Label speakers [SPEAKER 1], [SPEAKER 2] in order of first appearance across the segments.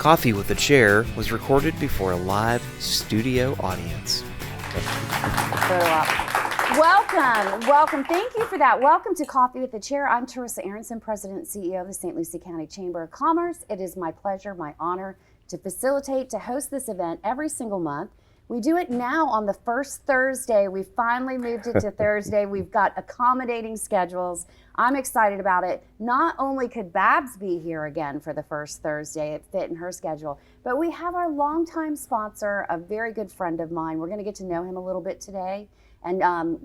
[SPEAKER 1] Coffee with a Chair was recorded before a live studio audience.
[SPEAKER 2] Welcome. Thank you for that. Welcome to Coffee with a Chair. I'm Teresa Aronson, President and CEO of the St. Lucie County Chamber of Commerce. It is my pleasure, my honor to facilitate, to host this event every single month. We do it now on the first Thursday. We finally moved it to Thursday. We've got accommodating schedules. I'm excited about it. Not only could Babs be here again for the first Thursday, it fit in her schedule, but we have our longtime sponsor, a very good friend of mine. We're going to get to know him a little bit today and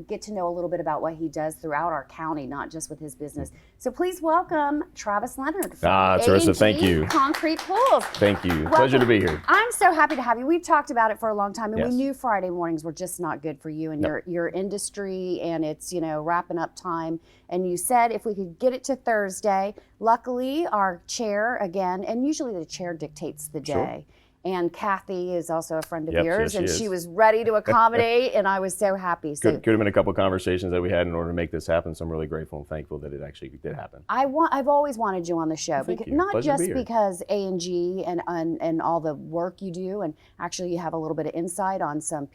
[SPEAKER 2] get to know a little bit about what he does throughout our county, not just with his business. So please welcome Travis Leonard from
[SPEAKER 3] Teresa,
[SPEAKER 2] A&G
[SPEAKER 3] thank you.
[SPEAKER 2] Concrete Pools.
[SPEAKER 3] Thank you.
[SPEAKER 2] Welcome.
[SPEAKER 3] Pleasure to be here.
[SPEAKER 2] I'm so happy to have you. We've talked about it for a long time, and
[SPEAKER 3] Yes.
[SPEAKER 2] we knew Friday mornings were just not good for you and your industry, and it's, wrapping up time. And you said if we could get it to Thursday. Luckily, our chair again, and usually the chair dictates the day. And Kathy is also a friend of yours, and she was ready to accommodate, and I was so happy. So
[SPEAKER 3] could have been a couple of conversations that we had in order to make this happen, so I'm really grateful and thankful that it actually did happen.
[SPEAKER 2] I've always wanted you on the show,
[SPEAKER 3] Thank you.
[SPEAKER 2] not
[SPEAKER 3] Pleasure to
[SPEAKER 2] just
[SPEAKER 3] be here.
[SPEAKER 2] because A&G and all the work you do, and actually you have a little bit of insight on some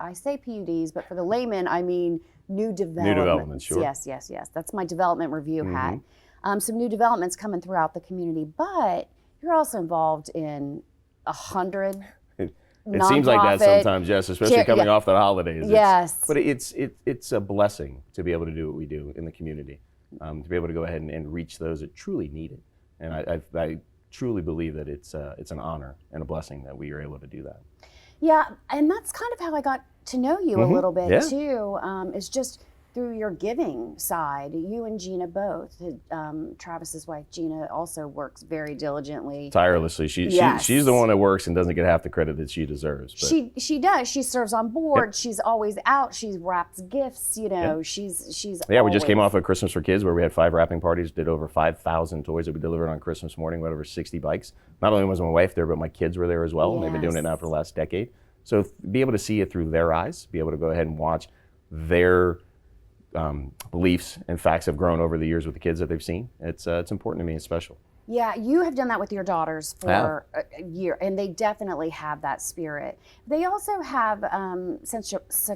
[SPEAKER 2] I say PUDs, but for the layman, I mean new developments.
[SPEAKER 3] New developments, sure.
[SPEAKER 2] Yes. That's my development review hat. Some new developments coming throughout the community, but you're also involved in 100
[SPEAKER 3] It seems like that sometimes, yes, especially coming off the holidays.
[SPEAKER 2] Yes.
[SPEAKER 3] But it's a blessing to be able to do what we do in the community, to be able to go ahead and reach those that truly need it. And I truly believe that it's an honor and a blessing that we are able to do that.
[SPEAKER 2] Yeah, and that's kind of how I got to know you a little bit too, is just through your giving side. You and Gina both. Travis's wife, Gina, also works very diligently.
[SPEAKER 3] Tirelessly. She's the one that works and doesn't get half the credit that she deserves. But.
[SPEAKER 2] She does. She serves on board. She's always out. She wraps gifts, she's
[SPEAKER 3] Yeah, we just
[SPEAKER 2] always.
[SPEAKER 3] came off of Christmas for Kids where we had 5 wrapping parties, did over 5,000 toys that we delivered on Christmas morning, we had over 60 bikes. Not only was my wife there, but my kids were there as well, and they've been doing it now for the last decade. So be able to see it through their eyes, be able to go ahead and watch their beliefs and facts have grown over the years with the kids that they've seen. It's important to me. It's special.
[SPEAKER 2] Yeah, you have done that with your daughters for a year, and they definitely have that spirit. They also have such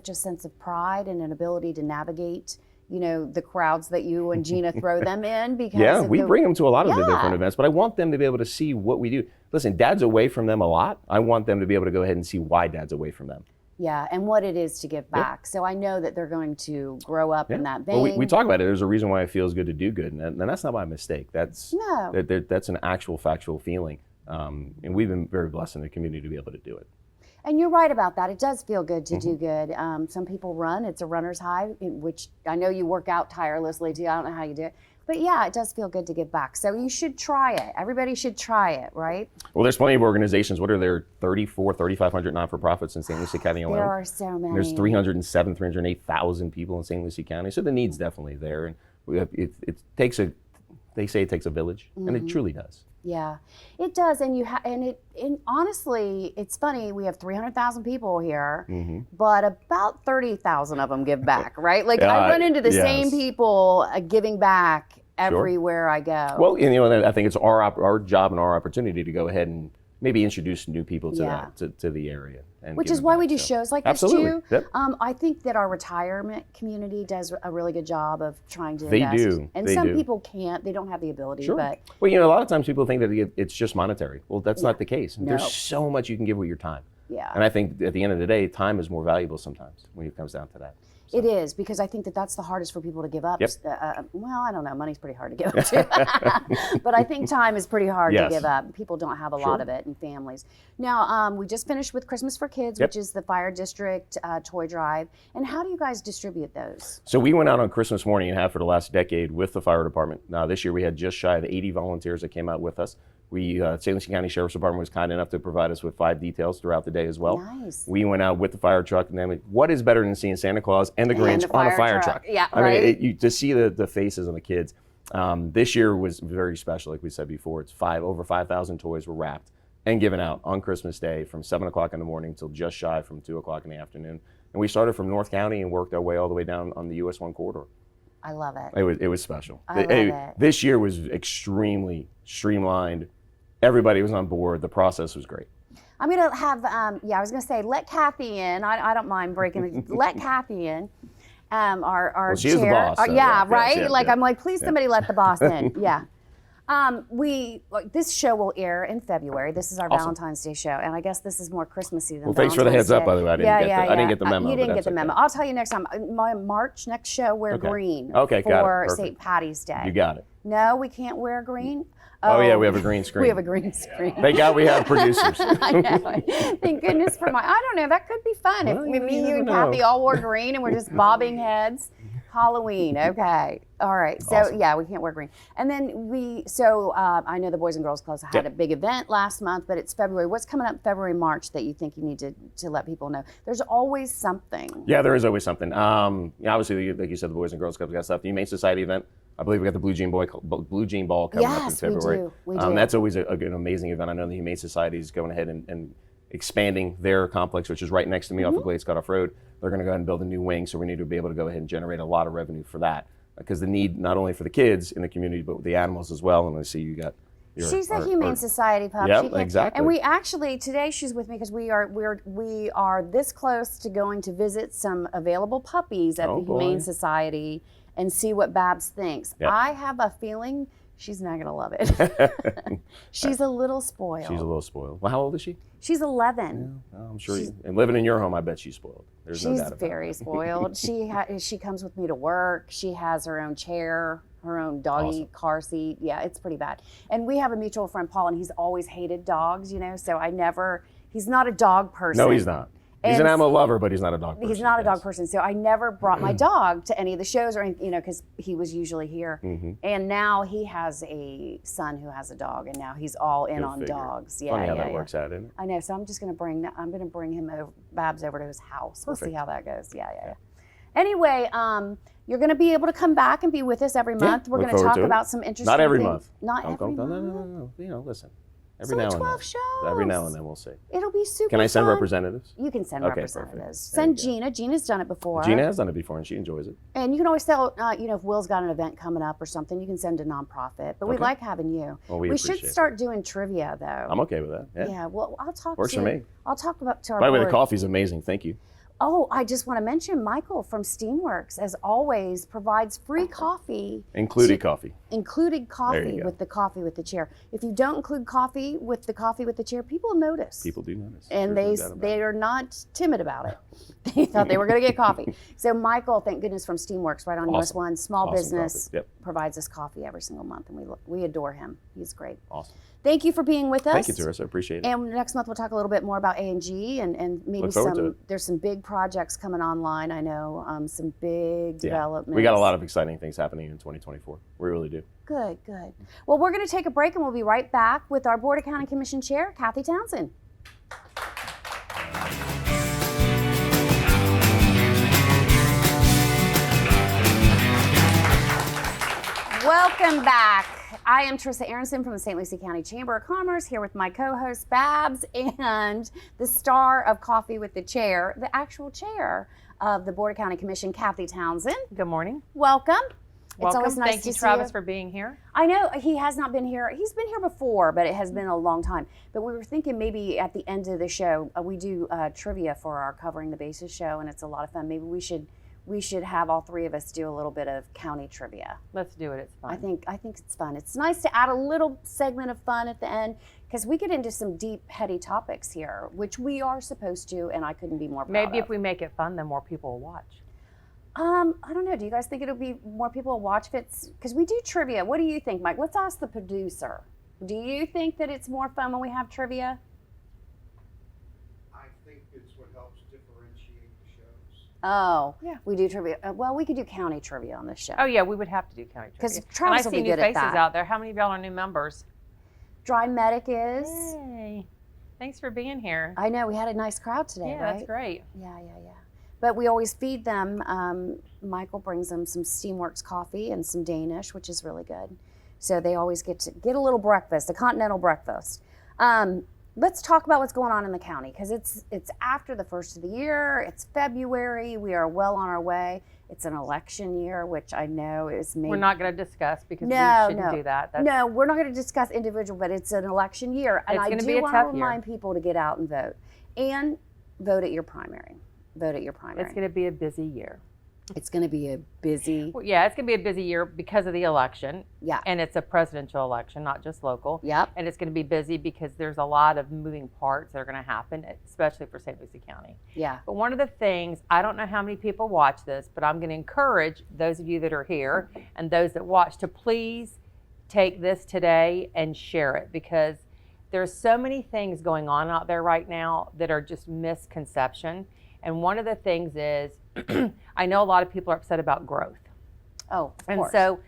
[SPEAKER 2] a sense of pride and an ability to navigate, the crowds that you and Gina throw them in. Because
[SPEAKER 3] we bring them to a lot of the different events, but I want them to be able to see what we do. Listen, Dad's away from them a lot. I want them to be able to go ahead and see why Dad's away from them.
[SPEAKER 2] Yeah, and what it is to give back. So I know that they're going to grow up in that vein.
[SPEAKER 3] Well, we talk about it. There's a reason why it feels good to do good, and that's not by mistake. That's an actual factual feeling, and we've been very blessed in the community to be able to do it.
[SPEAKER 2] And you're right about that. It does feel good to do good. Some people run. It's a runner's high, which I know you work out tirelessly too. I don't know how you do it. But yeah, it does feel good to give back. So you should try it. Everybody should try it, right?
[SPEAKER 3] Well, there's plenty of organizations. What are there, 3,500 not-for-profits in St. Lucie County alone?
[SPEAKER 2] There are so many.
[SPEAKER 3] There's 308,000 people in St. Lucie County. So the need's definitely there. And they say it takes a village, and it truly does.
[SPEAKER 2] Yeah, it does, and honestly, it's funny. We have 300,000 people here, but about 30,000 of them give back, right? Like I run into the same people giving back everywhere I go.
[SPEAKER 3] Well, I think it's our job and our opportunity to go ahead and maybe introduce new people to the area. And
[SPEAKER 2] which is why we do shows like this too.
[SPEAKER 3] Yep.
[SPEAKER 2] I think that our retirement community does a really good job of trying to
[SPEAKER 3] They
[SPEAKER 2] invest.
[SPEAKER 3] do.
[SPEAKER 2] And
[SPEAKER 3] They
[SPEAKER 2] some
[SPEAKER 3] do.
[SPEAKER 2] people can't. They don't have the ability.
[SPEAKER 3] Sure.
[SPEAKER 2] But
[SPEAKER 3] Well, a lot of times people think that it's just monetary. Well, that's not the case.
[SPEAKER 2] No.
[SPEAKER 3] There's so much you can give with your time.
[SPEAKER 2] yeah.
[SPEAKER 3] And I think at the end of the day, time is more valuable sometimes when it comes down to that.
[SPEAKER 2] It is, because I think that that's the hardest for people to give up.
[SPEAKER 3] Yep.
[SPEAKER 2] Well, I don't know. Money's pretty hard to give up too. But I think time is pretty hard to
[SPEAKER 3] Yes.
[SPEAKER 2] give up. People don't have a lot of it, and families. Now, we just finished with Christmas for Kids, which is the Fire District toy drive. And how do you guys distribute those?
[SPEAKER 3] So we went out on Christmas morning and have for the last decade with the fire department. Now this year we had just shy of 80 volunteers that came out with us. St. Lucie County Sheriff's Department was kind enough to provide us with 5 details throughout the day as well.
[SPEAKER 2] Nice.
[SPEAKER 3] We went out with the fire truck, and then what is better than seeing Santa Claus and the Grinch on a fire truck?
[SPEAKER 2] Yeah,
[SPEAKER 3] I
[SPEAKER 2] right.
[SPEAKER 3] mean, to see the faces on the kids. This year was very special, like we said before. It's over 5,000 toys were wrapped and given out on Christmas Day from 7 o'clock in the morning till just shy from 2 o'clock in the afternoon. And we started from North County and worked our way all the way down on the US 1 corridor.
[SPEAKER 2] I love it.
[SPEAKER 3] It was special.
[SPEAKER 2] I love it.
[SPEAKER 3] This year was extremely streamlined, everybody was on board. The process was great.
[SPEAKER 2] I'm going to have, I was going to say, let Kathy in. I don't mind breaking the, let Kathy in. Our
[SPEAKER 3] Well, she
[SPEAKER 2] chair.
[SPEAKER 3] is the boss. So
[SPEAKER 2] yeah,
[SPEAKER 3] yes,
[SPEAKER 2] right?
[SPEAKER 3] yes,
[SPEAKER 2] like,
[SPEAKER 3] yes.
[SPEAKER 2] I'm like, please somebody let the boss in. Yeah. This show will air in February. This is our
[SPEAKER 3] Awesome.
[SPEAKER 2] Valentine's Day show, and I guess this is more Christmassy than
[SPEAKER 3] Well, thanks for the
[SPEAKER 2] Valentine's
[SPEAKER 3] heads up,
[SPEAKER 2] Day.
[SPEAKER 3] by the way. I didn't get the memo.
[SPEAKER 2] You
[SPEAKER 3] but
[SPEAKER 2] didn't get
[SPEAKER 3] that's
[SPEAKER 2] the memo.
[SPEAKER 3] okay.
[SPEAKER 2] I'll tell you next time. My March next show, wear
[SPEAKER 3] Okay.
[SPEAKER 2] green
[SPEAKER 3] Okay, got it.
[SPEAKER 2] for
[SPEAKER 3] Perfect.
[SPEAKER 2] St. Patty's Day.
[SPEAKER 3] You got it.
[SPEAKER 2] No, we can't wear green.
[SPEAKER 3] Oh, yeah, we have a green screen.
[SPEAKER 2] We have a green screen.
[SPEAKER 3] Thank God we have producers.
[SPEAKER 2] I know. Thank goodness for my. I don't know. That could be fun
[SPEAKER 3] Well,
[SPEAKER 2] if
[SPEAKER 3] you
[SPEAKER 2] me, you,
[SPEAKER 3] never
[SPEAKER 2] and
[SPEAKER 3] know.
[SPEAKER 2] Kathy all wore green and we're just bobbing heads. Halloween. Okay. All right. So
[SPEAKER 3] Awesome.
[SPEAKER 2] yeah, we can't wear green. And then I know the Boys and Girls Clubs had
[SPEAKER 3] Yep.
[SPEAKER 2] a big event last month, but it's February. What's coming up February, March that you think you need to let people know? There's always something.
[SPEAKER 3] Yeah, there is always something. Obviously, like you said, the Boys and Girls Clubs got stuff. The Humane Society event. I believe we got the Blue Jean Ball coming up in
[SPEAKER 2] Yes, we
[SPEAKER 3] February.
[SPEAKER 2] do. We do.
[SPEAKER 3] That's always an amazing event. I know the Humane Society is going ahead and expanding their complex, which is right next to me off of Glades Cutoff Road. They're going to go ahead and build a new wing, so we need to be able to go ahead and generate a lot of revenue for that. Because the need not only for the kids in the community, but with the animals as well. And I see you got.
[SPEAKER 2] She's a Humane Society pup.
[SPEAKER 3] Yep,
[SPEAKER 2] She can-
[SPEAKER 3] exactly.
[SPEAKER 2] And we actually today she's with me because we are this close to going to visit some available puppies at
[SPEAKER 3] Oh,
[SPEAKER 2] the Humane
[SPEAKER 3] boy.
[SPEAKER 2] Society and see what Babs thinks.
[SPEAKER 3] Yep.
[SPEAKER 2] I have a feeling she's not gonna love it. She's a little spoiled.
[SPEAKER 3] She's a little spoiled. Well, how old is she?
[SPEAKER 2] She's 11.
[SPEAKER 3] Well, I'm sure. And living in your home, I bet she's spoiled. There's no
[SPEAKER 2] She's
[SPEAKER 3] doubt about
[SPEAKER 2] very
[SPEAKER 3] it.
[SPEAKER 2] spoiled. She comes with me to work. She has her own chair, her own doggy
[SPEAKER 3] Awesome.
[SPEAKER 2] car seat. Yeah, it's pretty bad. And we have a mutual friend, Paul, and he's always hated dogs, so he's not a dog person.
[SPEAKER 3] No, he's not. He's an
[SPEAKER 2] And
[SPEAKER 3] animal lover, but he's not a dog person.
[SPEAKER 2] He's not a dog
[SPEAKER 3] yes.
[SPEAKER 2] person. So I never brought my dog to any of the shows or anything, because he was usually here.
[SPEAKER 3] Mm-hmm.
[SPEAKER 2] And now he has a son who has a dog, and now he's all in
[SPEAKER 3] Go
[SPEAKER 2] on
[SPEAKER 3] figure.
[SPEAKER 2] dogs. Yeah,
[SPEAKER 3] Funny how
[SPEAKER 2] yeah,
[SPEAKER 3] that
[SPEAKER 2] yeah.
[SPEAKER 3] works out, isn't it?
[SPEAKER 2] I know. So I'm just going to bring him over, Babs over to his house. We'll see
[SPEAKER 3] Perfect.
[SPEAKER 2] how that goes. Yeah, yeah, yeah. Anyway, you're going to be able to come back and be with us every month. We're
[SPEAKER 3] look
[SPEAKER 2] going to
[SPEAKER 3] forward
[SPEAKER 2] talk
[SPEAKER 3] to it.
[SPEAKER 2] about some interesting
[SPEAKER 3] Not every
[SPEAKER 2] things.
[SPEAKER 3] month.
[SPEAKER 2] Not
[SPEAKER 3] Don't-
[SPEAKER 2] every
[SPEAKER 3] don't-
[SPEAKER 2] month.
[SPEAKER 3] No. Listen. Every
[SPEAKER 2] So
[SPEAKER 3] now and
[SPEAKER 2] 12
[SPEAKER 3] then.
[SPEAKER 2] shows.
[SPEAKER 3] Every now and then we'll see.
[SPEAKER 2] It'll be super
[SPEAKER 3] Can I send
[SPEAKER 2] fun.
[SPEAKER 3] representatives?
[SPEAKER 2] You can send
[SPEAKER 3] Okay,
[SPEAKER 2] representatives.
[SPEAKER 3] perfect. There
[SPEAKER 2] Send
[SPEAKER 3] you go.
[SPEAKER 2] Gina. Gina's done it before.
[SPEAKER 3] Gina has done it before, and she enjoys it.
[SPEAKER 2] And you can always tell, if Will's got an event coming up or something, you can send a nonprofit. But we
[SPEAKER 3] Okay.
[SPEAKER 2] like having you.
[SPEAKER 3] Well, we
[SPEAKER 2] should
[SPEAKER 3] appreciate it.
[SPEAKER 2] start doing trivia, though.
[SPEAKER 3] I'm okay with that. Yeah.
[SPEAKER 2] Yeah, well, I'll talk
[SPEAKER 3] Works
[SPEAKER 2] to
[SPEAKER 3] for me.
[SPEAKER 2] I'll talk about to our
[SPEAKER 3] By the way, the
[SPEAKER 2] board.
[SPEAKER 3] coffee's amazing. Thank you.
[SPEAKER 2] Oh, I just want to mention Michael from Steamworks, as always, provides free coffee,
[SPEAKER 3] Included coffee.
[SPEAKER 2] included coffee
[SPEAKER 3] go.
[SPEAKER 2] with the coffee with the chair. If you don't include coffee with the chair, people notice.
[SPEAKER 3] People do notice.
[SPEAKER 2] And
[SPEAKER 3] There's no doubt about
[SPEAKER 2] they
[SPEAKER 3] it.
[SPEAKER 2] are not timid about it. They thought they were going to get coffee. So Michael, thank goodness, from Steamworks, right on US
[SPEAKER 3] Awesome.
[SPEAKER 2] 1, small
[SPEAKER 3] Awesome
[SPEAKER 2] business,
[SPEAKER 3] coffee. Yep.
[SPEAKER 2] provides us coffee every single month, and we adore him. He's great.
[SPEAKER 3] Awesome.
[SPEAKER 2] Thank you for being with us.
[SPEAKER 3] Thank you, Teresa. I appreciate it.
[SPEAKER 2] And next month we'll talk a little bit more about A&G and maybe
[SPEAKER 3] Look forward to it.
[SPEAKER 2] there's some big projects coming online. I know some big
[SPEAKER 3] Yeah.
[SPEAKER 2] developments.
[SPEAKER 3] We got a lot of exciting things happening in 2024. We really do.
[SPEAKER 2] Good, good. Well, we're going to take a break and we'll be right back with our Board of County Commission Chair, Kathy Townsend. Welcome back. I am Teresa Aronson from the St. Lucie County Chamber of Commerce, here with my co-host Babs and the star of Coffee with the Chair, the actual chair of the Board of County Commission, Kathy Townsend.
[SPEAKER 4] Good morning.
[SPEAKER 2] Welcome. It's
[SPEAKER 4] Welcome.
[SPEAKER 2] always nice
[SPEAKER 4] Thank
[SPEAKER 2] to
[SPEAKER 4] you,
[SPEAKER 2] see
[SPEAKER 4] Travis,
[SPEAKER 2] you.
[SPEAKER 4] for being here.
[SPEAKER 2] I know he has not been here. He's been here before, but it has been a long time. But we were thinking maybe at the end of the show, we do trivia for our Covering the Bases show, and it's a lot of fun. Maybe we should have all three of us do a little bit of county trivia.
[SPEAKER 4] Let's do it. It's fun.
[SPEAKER 2] I think it's fun. It's nice to add a little segment of fun at the end because we get into some deep, heady topics here, which we are supposed to, and I couldn't be more proud
[SPEAKER 4] Maybe
[SPEAKER 2] of.
[SPEAKER 4] if we make it fun, then more people will watch.
[SPEAKER 2] I don't know. Do you guys think it'll be more people will watch if it's because we do trivia? What do you think, Mike? Let's ask the producer. Do you think that it's more fun when we have trivia?
[SPEAKER 5] I think it's what helps differentiate the shows.
[SPEAKER 2] Oh,
[SPEAKER 4] Yeah.
[SPEAKER 2] we do trivia. Well, we could do county trivia on this show.
[SPEAKER 4] Oh yeah, we would have to do county
[SPEAKER 2] 'Cause
[SPEAKER 4] trivia.
[SPEAKER 2] Travis
[SPEAKER 4] and
[SPEAKER 2] will
[SPEAKER 4] I see
[SPEAKER 2] be
[SPEAKER 4] new
[SPEAKER 2] good at
[SPEAKER 4] faces
[SPEAKER 2] that.
[SPEAKER 4] out there. How many of y'all are new members?
[SPEAKER 2] Dry Medic is.
[SPEAKER 4] Yay! Thanks for being here.
[SPEAKER 2] I know we had a nice crowd today,
[SPEAKER 4] Yeah,
[SPEAKER 2] right?
[SPEAKER 4] that's great.
[SPEAKER 2] Yeah. But we always feed them. Michael brings them some Steamworks coffee and some Danish, which is really good. So they always get a little breakfast, a continental breakfast. let's talk about what's going on in the county, because it's after the first of the year. It's February. We are well on our way. It's an election year, which I know is maybe
[SPEAKER 4] We're not going to discuss because
[SPEAKER 2] No,
[SPEAKER 4] we shouldn't
[SPEAKER 2] no.
[SPEAKER 4] do that.
[SPEAKER 2] no, we're not going to discuss individual, but it's an election year, and
[SPEAKER 4] It's
[SPEAKER 2] I
[SPEAKER 4] gonna
[SPEAKER 2] do
[SPEAKER 4] be a
[SPEAKER 2] want to
[SPEAKER 4] tough year.
[SPEAKER 2] remind people to get out and vote at your primary. Vote at your primary.
[SPEAKER 4] It's going to be a busy year.
[SPEAKER 2] It's going to be a busy.
[SPEAKER 4] Well, yeah, it's going to be a busy year because of the election.
[SPEAKER 2] Yeah.
[SPEAKER 4] And it's a presidential election, not just local.
[SPEAKER 2] Yep.
[SPEAKER 4] And it's going to be busy because there's a lot of moving parts that are going to happen, especially for St. Lucie County.
[SPEAKER 2] Yeah.
[SPEAKER 4] But one of the things, I don't know how many people watch this, but I'm going to encourage those of you that are here and those that watch to please take this today and share it, because there's so many things going on out there right now that are just misconception. And one of the things is, I know a lot of people are upset about growth.
[SPEAKER 2] Oh, of
[SPEAKER 4] And
[SPEAKER 2] course.
[SPEAKER 4] so,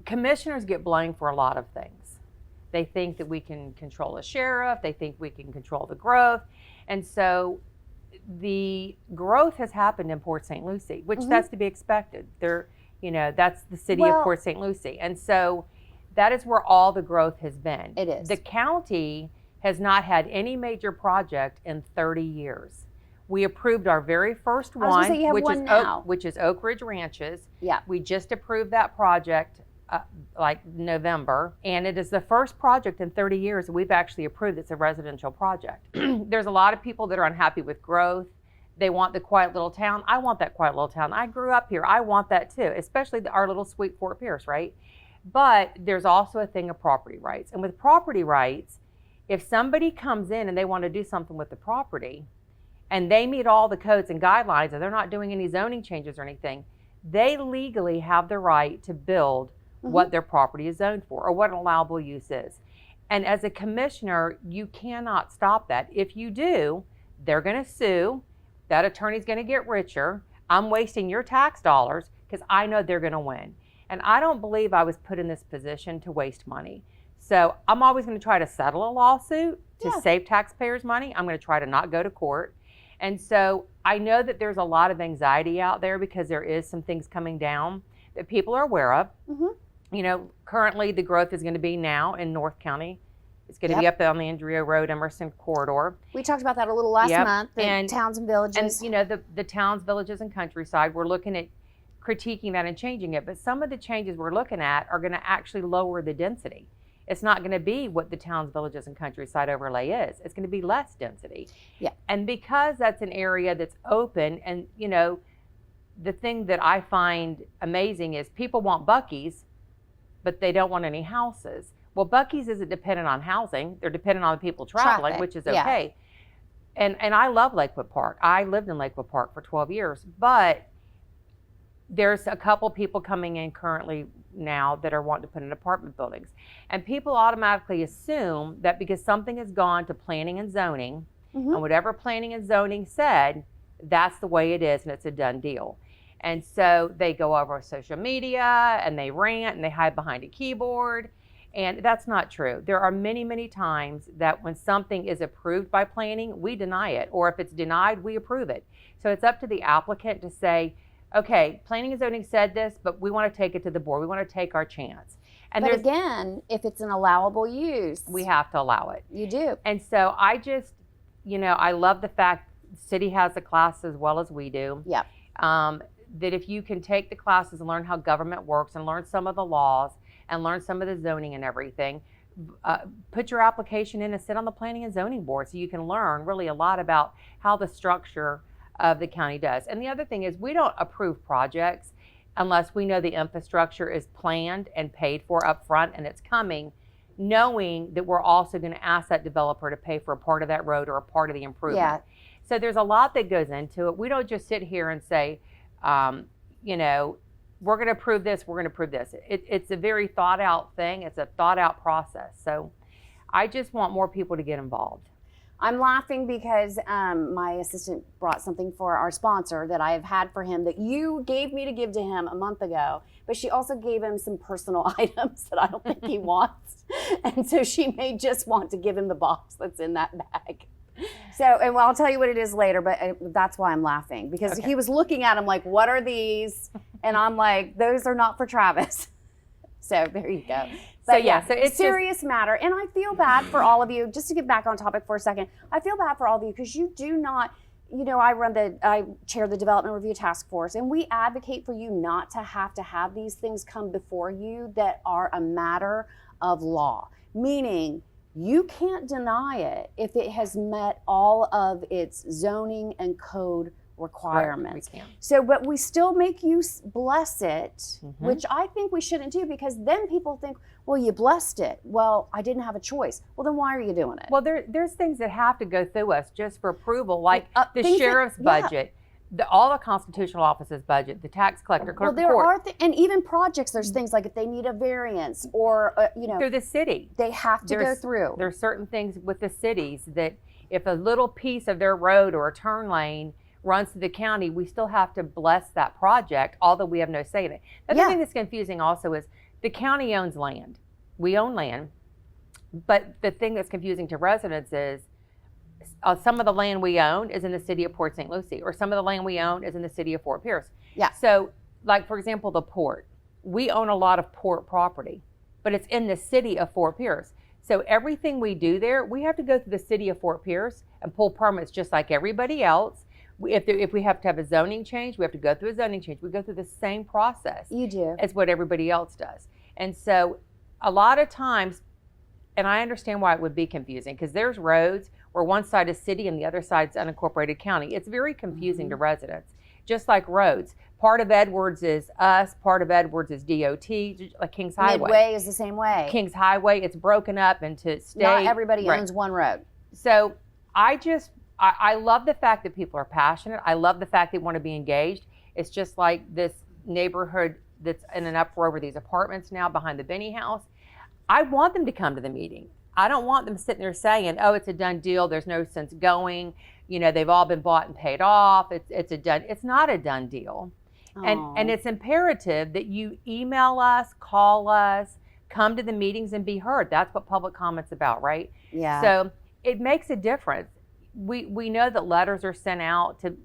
[SPEAKER 4] commissioners get blamed for a lot of things. They think that we can control a sheriff. They think we can control the growth. And so the growth has happened in Port St. Lucie, which that's to be expected. That's the city
[SPEAKER 2] Well-
[SPEAKER 4] of Port St. Lucie. And so that is where all the growth has been.
[SPEAKER 2] It is.
[SPEAKER 4] The county has not had any major project in 30 years. We approved our very first
[SPEAKER 2] I was gonna
[SPEAKER 4] one,
[SPEAKER 2] say you have
[SPEAKER 4] which
[SPEAKER 2] one
[SPEAKER 4] is
[SPEAKER 2] now.
[SPEAKER 4] which is Oak Ridge Ranches.
[SPEAKER 2] Yeah.
[SPEAKER 4] We just approved that project like November, and it is the first project in 30 years that we've actually approved. It's a residential project. There's a lot of people that are unhappy with growth. They want the quiet little town. I want that quiet little town. I grew up here. I want that too, especially our little sweet Fort Pierce, right? But there's also a thing of property rights. And with property rights, if somebody comes in and they want to do something with the property and they meet all the codes and guidelines and they're not doing any zoning changes or anything, they legally have the right to build what their property is zoned for or what an allowable use is. And as a commissioner, you cannot stop that. If you do, they're going to sue. That attorney's going to get richer. I'm wasting your tax dollars because I know they're going to win. And I don't believe I was put in this position to waste money. So I'm always going to try to settle a lawsuit to save taxpayers money. I'm going to try to not go to court. And so I know that there's a lot of anxiety out there because there is some things coming down that people are aware of. Currently the growth is going to be now in North County. It's going to be up on the Andrea Road, Emerson corridor.
[SPEAKER 2] We talked about that a little last month, the
[SPEAKER 4] And-
[SPEAKER 2] towns and villages.
[SPEAKER 4] And the towns, villages, and countryside, we're looking at critiquing that and changing it. But some of the changes we're looking at are going to actually lower the density. It's not going to be what the towns, villages, and countryside overlay is. It's going to be less density.
[SPEAKER 2] Yeah.
[SPEAKER 4] And because that's an area that's open, and the thing that I find amazing is people want Buc-ee's, but they don't want any houses. Well, Buc-ee's isn't dependent on housing. They're dependent on the people traveling,
[SPEAKER 2] Traffic,
[SPEAKER 4] which is
[SPEAKER 2] yeah.
[SPEAKER 4] okay. And I love Lakewood Park. I lived in Lakewood Park for 12 years, but there's a couple people coming in currently now that are wanting to put in apartment buildings. And people automatically assume that because something has gone to planning and zoning, and whatever planning and zoning said, that's the way it is and it's a done deal. And so they go over social media and they rant and they hide behind a keyboard. And that's not true. There are many, many times that when something is approved by planning, we deny it. Or if it's denied, we approve it. So it's up to the applicant to say, okay, planning and zoning said this, but we want to take it to the board. We want to take our chance. And
[SPEAKER 2] but again, if it's an allowable use,
[SPEAKER 4] we have to allow it.
[SPEAKER 2] you do.
[SPEAKER 4] And so I just, I love the fact the city has the class as well as we do.
[SPEAKER 2] Yep.
[SPEAKER 4] That if you can take the classes and learn how government works and learn some of the laws and learn some of the zoning and everything, put your application in and sit on the planning and zoning board so you can learn really a lot about how the structure of the county does. And the other thing is we don't approve projects unless we know the infrastructure is planned and paid for up front and it's coming, knowing that we're also going to ask that developer to pay for a part of that road or a part of the improvement.
[SPEAKER 2] Yeah.
[SPEAKER 4] So there's a lot that goes into it. We don't just sit here and say, we're going to approve this, we're going to approve this. It's a very thought out thing. It's a thought out process. So I just want more people to get involved.
[SPEAKER 2] I'm laughing because my assistant brought something for our sponsor that I have had for him that you gave me to give to him a month ago, but she also gave him some personal items that I don't think he wants. And so she may just want to give him the box that's in that bag. So, and I'll tell you what it is later, but that's why I'm laughing because he was looking at them like, what are these? And I'm like, those are not for Travis. So there you go.
[SPEAKER 4] So yeah, so it's
[SPEAKER 2] serious matter. And I feel bad for all of you, just to get back on topic for a second, I feel bad for all of you because you do not, I chair the Development Review Task Force, and we advocate for you not to have these things come before you that are a matter of law, meaning you can't deny it if it has met all of its zoning and code requirements.
[SPEAKER 4] Right, we can.
[SPEAKER 2] So, but we still make you bless it, which I think we shouldn't do, because then people think, well, you blessed it. Well, I didn't have a choice. Well, then why are you doing it?
[SPEAKER 4] Well, there's things that have to go through us just for approval, like the
[SPEAKER 2] things
[SPEAKER 4] sheriff's budget, all the constitutional office's budget, the tax collector, clerk
[SPEAKER 2] well, there
[SPEAKER 4] court.
[SPEAKER 2] are, and even projects, there's things like if they need a variance or,
[SPEAKER 4] Through the city.
[SPEAKER 2] they have to go through.
[SPEAKER 4] There's certain things with the cities that if a little piece of their road or a turn lane runs to the county, we still have to bless that project, although we have no say in it. The other thing that's confusing also is the county owns land. We own land. But the thing that's confusing to residents is some of the land we own is in the city of Port St. Lucie, or some of the land we own is in the city of Fort Pierce.
[SPEAKER 2] Yeah.
[SPEAKER 4] So, like, for example, the port. We own a lot of port property, but it's in the city of Fort Pierce. So everything we do there, we have to go through the city of Fort Pierce and pull permits just like everybody else. If we have to have a zoning change, we have to go through a zoning change. We go through the same process
[SPEAKER 2] You do.
[SPEAKER 4] as what everybody else does. And so a lot of times, and I understand why it would be confusing, because there's roads where one side is city and the other side is unincorporated county. It's very confusing to residents, just like roads. Part of Edwards is us, part of Edwards is DOT, like Kings Highway.
[SPEAKER 2] Midway is the same way.
[SPEAKER 4] Kings Highway, it's broken up into state.
[SPEAKER 2] Not everybody
[SPEAKER 4] Right.
[SPEAKER 2] owns one road.
[SPEAKER 4] So I love the fact that people are passionate. I love the fact they want to be engaged. It's just like this neighborhood that's in an uproar over these apartments now behind the Benny House. I want them to come to the meeting. I don't want them sitting there saying, oh, it's a done deal. There's no sense going. They've all been bought and paid off. It's not a done deal. And it's imperative that you email us, call us, come to the meetings and be heard. That's what public comment's about, right?
[SPEAKER 2] Yeah.
[SPEAKER 4] So it makes a difference. We know that letters are sent out to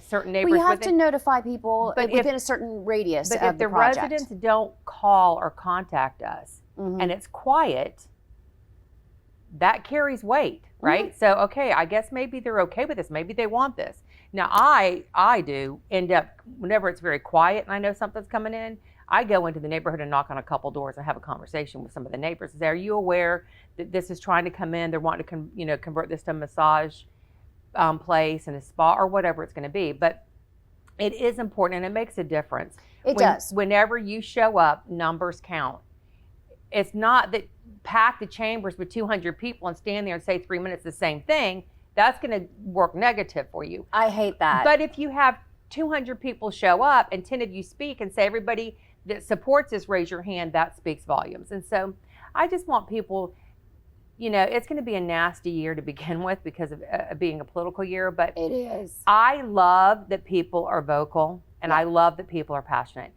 [SPEAKER 4] certain neighbors.
[SPEAKER 2] Well, you have to notify people within a certain radius
[SPEAKER 4] but
[SPEAKER 2] of
[SPEAKER 4] if
[SPEAKER 2] the
[SPEAKER 4] the
[SPEAKER 2] project.
[SPEAKER 4] residents don't call or contact us and it's quiet, that carries weight, right? So, okay, I guess maybe they're okay with this. Maybe they want this. Now, I do end up, whenever it's very quiet and I know something's coming in, I go into the neighborhood and knock on a couple doors and have a conversation with some of the neighbors and say, are you aware that this is trying to come in? They're wanting to convert this to a massage place and a spa or whatever it's going to be. But it is important and it makes a difference.
[SPEAKER 2] It does.
[SPEAKER 4] Whenever you show up, numbers count. It's not that pack the chambers with 200 people and stand there and say 3 minutes the same thing. That's going to work negative for you.
[SPEAKER 2] I hate that.
[SPEAKER 4] But if you have 200 people show up and 10 of you speak and say everybody that supports us raise your hand, that speaks volumes. And so I just want people, it's going to be a nasty year to begin with because of being a political year, but
[SPEAKER 2] it is.
[SPEAKER 4] I love that people are vocal and I love that people are passionate.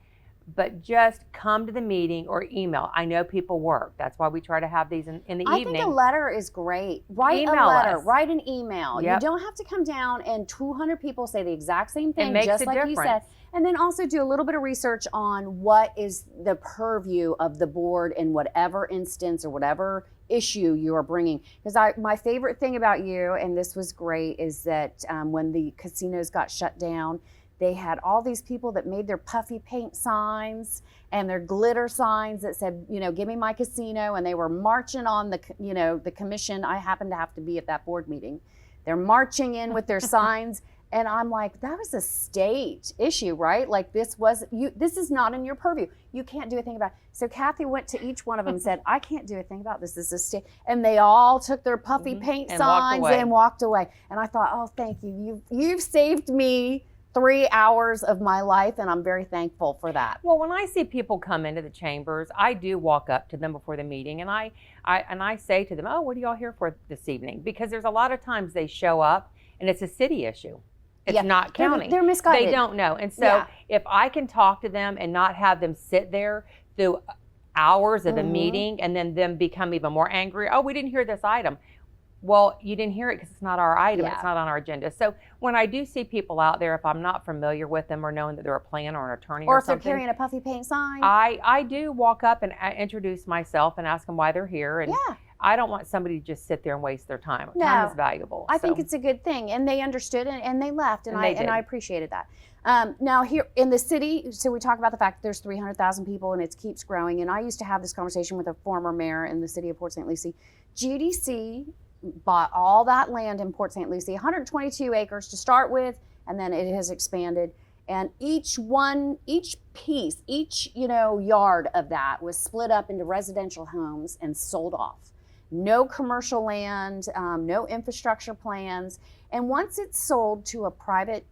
[SPEAKER 4] But just come to the meeting or email. I know people work. That's why we try to have these in the evening.
[SPEAKER 2] I think a letter is great. Write
[SPEAKER 4] Email
[SPEAKER 2] a letter.
[SPEAKER 4] us.
[SPEAKER 2] Write an email.
[SPEAKER 4] Yep.
[SPEAKER 2] You don't have to come down and 200 people say the exact same thing,
[SPEAKER 4] makes
[SPEAKER 2] just
[SPEAKER 4] a
[SPEAKER 2] like you said.
[SPEAKER 4] difference.
[SPEAKER 2] And then also do a little bit of research on what is the purview of the board in whatever instance or whatever issue you are bringing. Because my favorite thing about you, and this was great, is that when the casinos got shut down, they had all these people that made their puffy paint signs and their glitter signs that said, give me my casino. And they were marching on the commission. I happened to have to be at that board meeting. They're marching in with their signs. And I'm like, that was a state issue, right? Like this is not in your purview. You can't do a thing about it. So Kathy went to each one of them and said, I can't do a thing about this. This is a state. And they all took their puffy paint
[SPEAKER 4] And walked
[SPEAKER 2] signs
[SPEAKER 4] away.
[SPEAKER 2] and walked away. And I thought, oh, thank you. You've saved me 3 hours of my life, and I'm very thankful for that.
[SPEAKER 4] Well, when I see people come into the chambers, I do walk up to them before the meeting and I say to them, oh, what are y'all here for this evening? Because there's a lot of times they show up and it's a city issue. It's not county.
[SPEAKER 2] They're misguided.
[SPEAKER 4] They don't know. And so if I can talk to them and not have them sit there through hours of a meeting and then them become even more angry, oh, we didn't hear this item. Well, you didn't hear it because it's not our item.
[SPEAKER 2] Yeah.
[SPEAKER 4] It's not on our agenda. So when I do see people out there, if I'm not familiar with them or knowing that they're a planner or an attorney
[SPEAKER 2] Or
[SPEAKER 4] or
[SPEAKER 2] if they're
[SPEAKER 4] something,
[SPEAKER 2] carrying a puffy paint sign.
[SPEAKER 4] I do walk up and introduce myself and ask them why they're here. And
[SPEAKER 2] Yeah.
[SPEAKER 4] I don't want somebody to just sit there and waste their time.
[SPEAKER 2] No.
[SPEAKER 4] Time is valuable.
[SPEAKER 2] I think
[SPEAKER 4] so.
[SPEAKER 2] it's a good thing, and they understood and they left, and
[SPEAKER 4] And they
[SPEAKER 2] I
[SPEAKER 4] did.
[SPEAKER 2] appreciated that. Now here in the city, so we talk about the fact that there's 300,000 people and it keeps growing. And I used to have this conversation with a former mayor in the city of Port St. Lucie. GDC bought all that land in Port St. Lucie, 122 acres to start with, and then it has expanded. And each piece, each yard of that was split up into residential homes and sold off. No commercial land, no infrastructure plans. And once it's sold to a private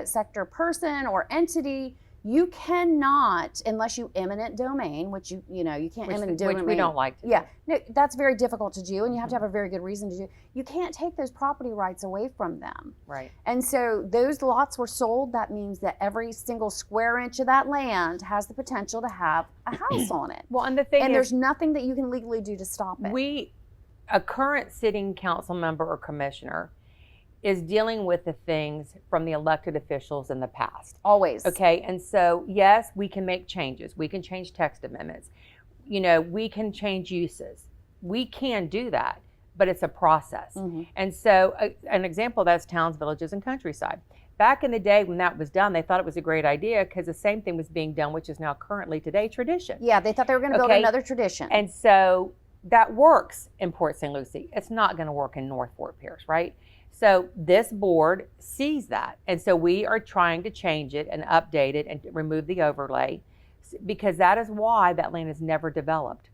[SPEAKER 2] sector person or entity, you cannot, unless you eminent domain, which you can't eminent domain.
[SPEAKER 4] Which we don't like to
[SPEAKER 2] Yeah,
[SPEAKER 4] do.
[SPEAKER 2] no, that's very difficult to do, and you have to have a very good reason to do. You can't take those property rights away from them.
[SPEAKER 4] Right.
[SPEAKER 2] And so those lots were sold. That means that every single square inch of that land has the potential to have a house on it.
[SPEAKER 4] Well, and the thing
[SPEAKER 2] And
[SPEAKER 4] is,
[SPEAKER 2] there's nothing that you can legally do to stop it.
[SPEAKER 4] a current sitting council member or commissioner is dealing with the things from the elected officials in the past.
[SPEAKER 2] Always.
[SPEAKER 4] Okay, and so yes, we can make changes. We can change text amendments. We can change uses. We can do that, but it's a process.
[SPEAKER 2] Mm-hmm.
[SPEAKER 4] And so an example of that's towns, villages, and countryside. Back in the day when that was done, they thought it was a great idea because the same thing was being done, which is now currently today tradition.
[SPEAKER 2] Yeah, they thought they were going to build
[SPEAKER 4] Okay.
[SPEAKER 2] another tradition.
[SPEAKER 4] And so that works in Port St. Lucie. It's not going to work in North Fort Pierce, right? So this board sees that. And so we are trying to change it and update it and remove the overlay because that is why that land is never developed.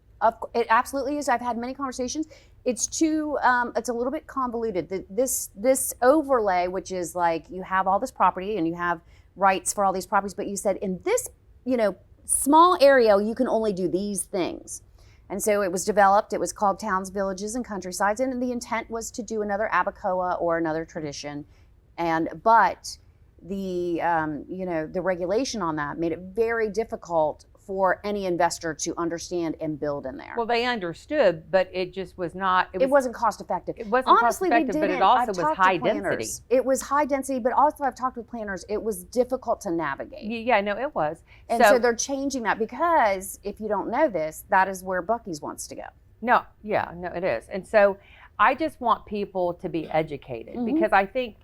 [SPEAKER 2] It absolutely is. I've had many conversations. It's it's a little bit convoluted. This overlay, which is like you have all this property and you have rights for all these properties, but you said in this, small area, you can only do these things. And so it was developed. It was called Towns, Villages, and Countrysides, and the intent was to do another Abacoa or another tradition. But the the regulation on that made it very difficult for any investor to understand and build in there.
[SPEAKER 4] Well, they understood, but it just was not.
[SPEAKER 2] It wasn't cost effective.
[SPEAKER 4] It wasn't
[SPEAKER 2] Honestly,
[SPEAKER 4] cost effective,
[SPEAKER 2] we
[SPEAKER 4] but it
[SPEAKER 2] didn't.
[SPEAKER 4] also
[SPEAKER 2] I've
[SPEAKER 4] was
[SPEAKER 2] talked to
[SPEAKER 4] high
[SPEAKER 2] planners.
[SPEAKER 4] density.
[SPEAKER 2] It was high density, but also I've talked with planners. It was difficult to navigate.
[SPEAKER 4] Yeah, no, it was.
[SPEAKER 2] And so they're changing that because if you don't know this, that is where Buc-ee's wants to go.
[SPEAKER 4] No, it is. And so I just want people to be educated
[SPEAKER 2] Mhm.
[SPEAKER 4] because I think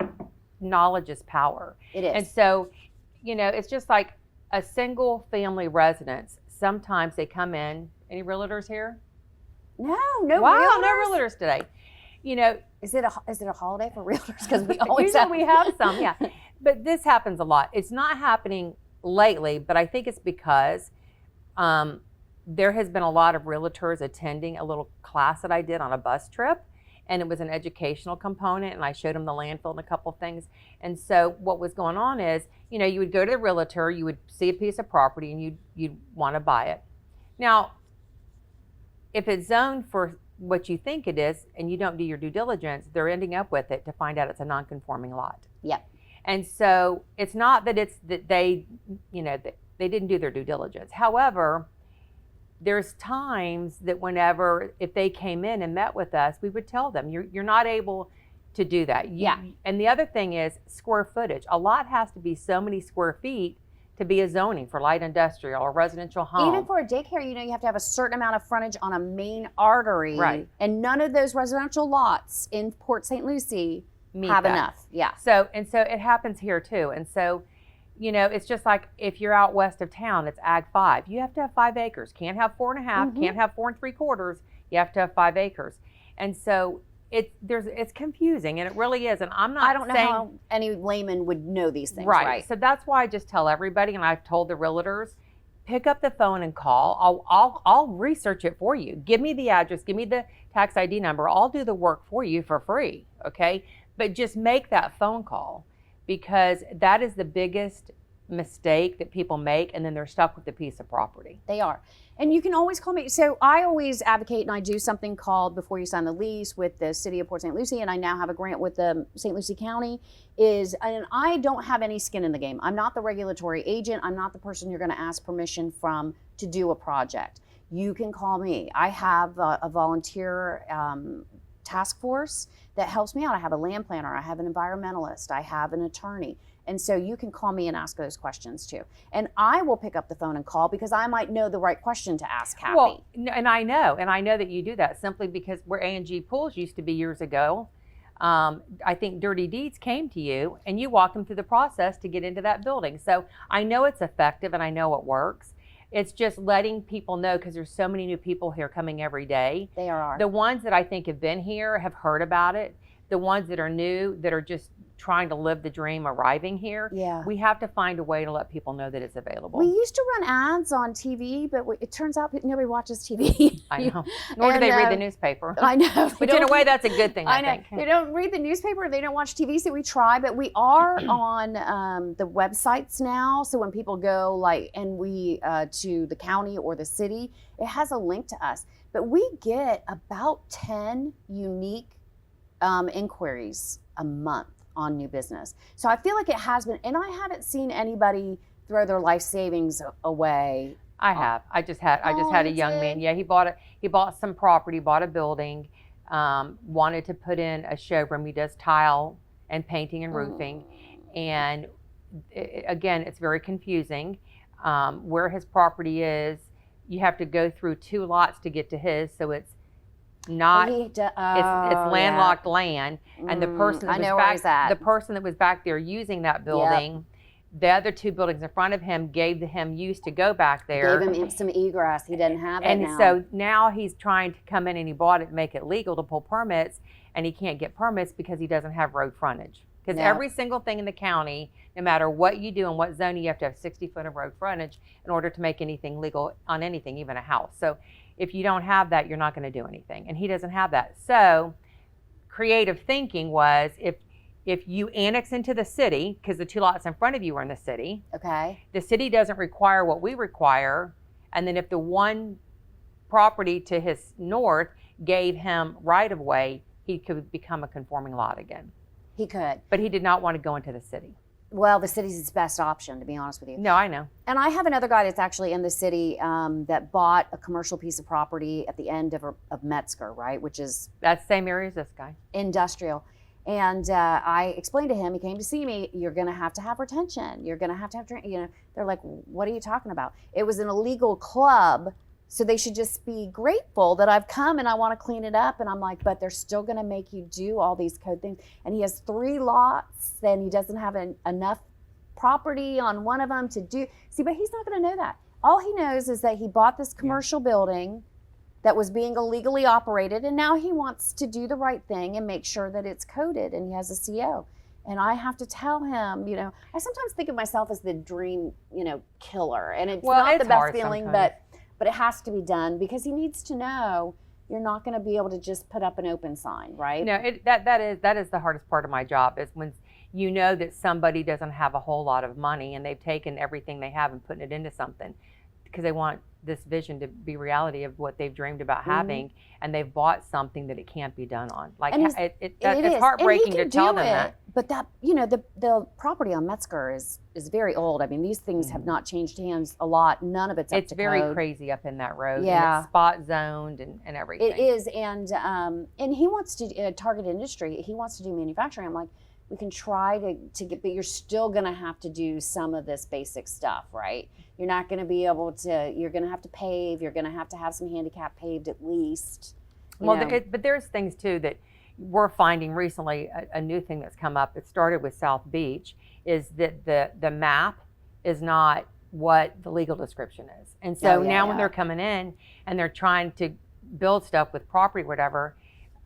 [SPEAKER 4] knowledge is power.
[SPEAKER 2] It is.
[SPEAKER 4] And so, it's just like a single family residence. Sometimes they come in. Any realtors here?
[SPEAKER 2] no
[SPEAKER 4] Wow,
[SPEAKER 2] realtors?
[SPEAKER 4] no realtors today.
[SPEAKER 2] Is it a holiday for realtors? Because we always
[SPEAKER 4] Usually we have some, yeah. But this happens a lot. It's not happening lately, but I think it's because there has been a lot of realtors attending a little class that I did on a bus trip, and it was an educational component, and I showed them the landfill and a couple things. And so what was going on is, you would go to the realtor, you would see a piece of property, and you'd want to buy it. Now, if it's zoned for what you think it is, and you don't do your due diligence, they're ending up with it to find out it's a non-conforming lot.
[SPEAKER 2] Yep.
[SPEAKER 4] And so it's not that it's that they didn't do their due diligence. However, there's times that if they came in and met with us, we would tell them, you're not able to do that.
[SPEAKER 2] Yeah.
[SPEAKER 4] And the other thing is square footage. A lot has to be so many square feet to be a zoning for light industrial or residential home.
[SPEAKER 2] Even for a daycare, you have to have a certain amount of frontage on a main artery.
[SPEAKER 4] Right.
[SPEAKER 2] And none of those residential lots in Port St. Lucie
[SPEAKER 4] Meet
[SPEAKER 2] have
[SPEAKER 4] that.
[SPEAKER 2] enough. Yeah.
[SPEAKER 4] So it happens here too. And so, it's just like if you're out west of town, it's Ag 5. You have to have 5 acres. Can't have 4.5.
[SPEAKER 2] Mhm.
[SPEAKER 4] Can't have 4 3/4. You have to have 5 acres. And so it's confusing, and it really is. And I'm not.
[SPEAKER 2] I don't know
[SPEAKER 4] saying,
[SPEAKER 2] how any layman would know these things.
[SPEAKER 4] Right. So that's why I just tell everybody, and I've told the realtors, pick up the phone and call. I'll research it for you. Give me the address. Give me the tax ID number. I'll do the work for you for free. Okay. But just make that phone call, because that is the biggest mistake that people make, and then they're stuck with the piece of property.
[SPEAKER 2] They are. And you can always call me. So I always advocate, and I do something called Before You Sign the Lease with the City of Port St. Lucie, and I now have a grant with the St. Lucie County, and I don't have any skin in the game. I'm not the regulatory agent. I'm not the person you're going to ask permission from to do a project. You can call me. I have a volunteer task force that helps me out. I have a land planner, I have an environmentalist, I have an attorney. And so you can call me and ask those questions too. And I will pick up the phone and call because I might know the right question to ask Kathy.
[SPEAKER 4] Well, and I know that you do that simply because where A&G Pools used to be years ago, I think Dirty Deeds came to you and you walked them through the process to get into that building. So I know it's effective and I know it works. It's just letting people know, because there's so many new people here coming every day.
[SPEAKER 2] They are.
[SPEAKER 4] The ones that I think have been here have heard about it. The ones that are new, that are just trying to live the dream arriving here,
[SPEAKER 2] Yeah.
[SPEAKER 4] we have to find a way to let people know that it's available.
[SPEAKER 2] We used to run ads on TV, but it turns out nobody watches TV.
[SPEAKER 4] I know. Nor do they read the newspaper.
[SPEAKER 2] I know.
[SPEAKER 4] Which in a way, that's a good thing, I
[SPEAKER 2] know.
[SPEAKER 4] think.
[SPEAKER 2] They don't read the newspaper. They don't watch TV, so we try. But we are on the websites now. So when people go to the county or the city, it has a link to us. But we get about 10 unique inquiries a month on new business. So I feel like it has been, and I haven't seen anybody throw their life savings away.
[SPEAKER 4] I have. I just had a young man. Yeah, he bought some property, bought a building, wanted to put in a showroom. He does tile and painting and roofing. And again, it's very confusing. Where his property is, you have to go through 2 lots to get to his, so it's not it's landlocked land, and the person that was back there using that building, the other 2 buildings in front of him gave him use to go back there.
[SPEAKER 2] Gave him some egress. He didn't have it
[SPEAKER 4] and
[SPEAKER 2] now.
[SPEAKER 4] So now he's trying to come in, and he bought it, make it legal to pull permits, and he can't get permits because he doesn't have road frontage. Because every single thing in the county, no matter what you do and what zoning, you have to have 60 foot of road frontage in order to make anything legal on anything, even a house. So if you don't have that, you're not going to do anything. And he doesn't have that. So creative thinking was, if you annex into the city, because the 2 lots in front of you are in the city, the city doesn't require what we require. And then if the one property to his north gave him right of way, he could become a conforming lot again.
[SPEAKER 2] He could.
[SPEAKER 4] But he did not want to go into the city.
[SPEAKER 2] Well, the city's his best option, to be honest with you.
[SPEAKER 4] No, I know.
[SPEAKER 2] And I have another guy that's actually in the city that bought a commercial piece of property at the end of Metzger, right? Which is...
[SPEAKER 4] That's the same area as this guy.
[SPEAKER 2] Industrial. And I explained to him, he came to see me, you're going to have retention. You're going to have drink. They're like, what are you talking about? It was an illegal club. So they should just be grateful that I've come and I want to clean it up. And I'm like, but they're still going to make you do all these code things. And he has 3 lots, and he doesn't have enough property on one of them to do. See, but he's not going to know that. All he knows is that he bought this commercial building that was being illegally operated, and now he wants to do the right thing and make sure that it's coded, and he has a CO. And I have to tell him, I sometimes think of myself as the dream, killer. And it's not the best feeling, but it has to be done because he needs to know you're not going to be able to just put up an open sign, right?
[SPEAKER 4] No, that is the hardest part of my job, is when you know that somebody doesn't have a whole lot of money and they've taken everything they have and putting it into something because they want this vision to be reality of what they've dreamed about having, and they've bought something that it can't be done on. Like it's heartbreaking to tell them that.
[SPEAKER 2] But that the property on Metzger is very old. I mean, these things have not changed hands a lot. None of it's up to code.
[SPEAKER 4] It's very crazy up in that road.
[SPEAKER 2] Yeah,
[SPEAKER 4] and it's spot zoned and everything.
[SPEAKER 2] It is, and he wants to target industry. He wants to do manufacturing. I'm like, we can try to get, but you're still going to have to do some of this basic stuff, right? You're not going to be able to, you're going to have to pave, you're going to have some handicap paved at least.
[SPEAKER 4] But there's things too that we're finding recently, a new thing that's come up. It started with South Beach, is that the map is not what the legal description is. And so when they're coming in and they're trying to build stuff with property, whatever,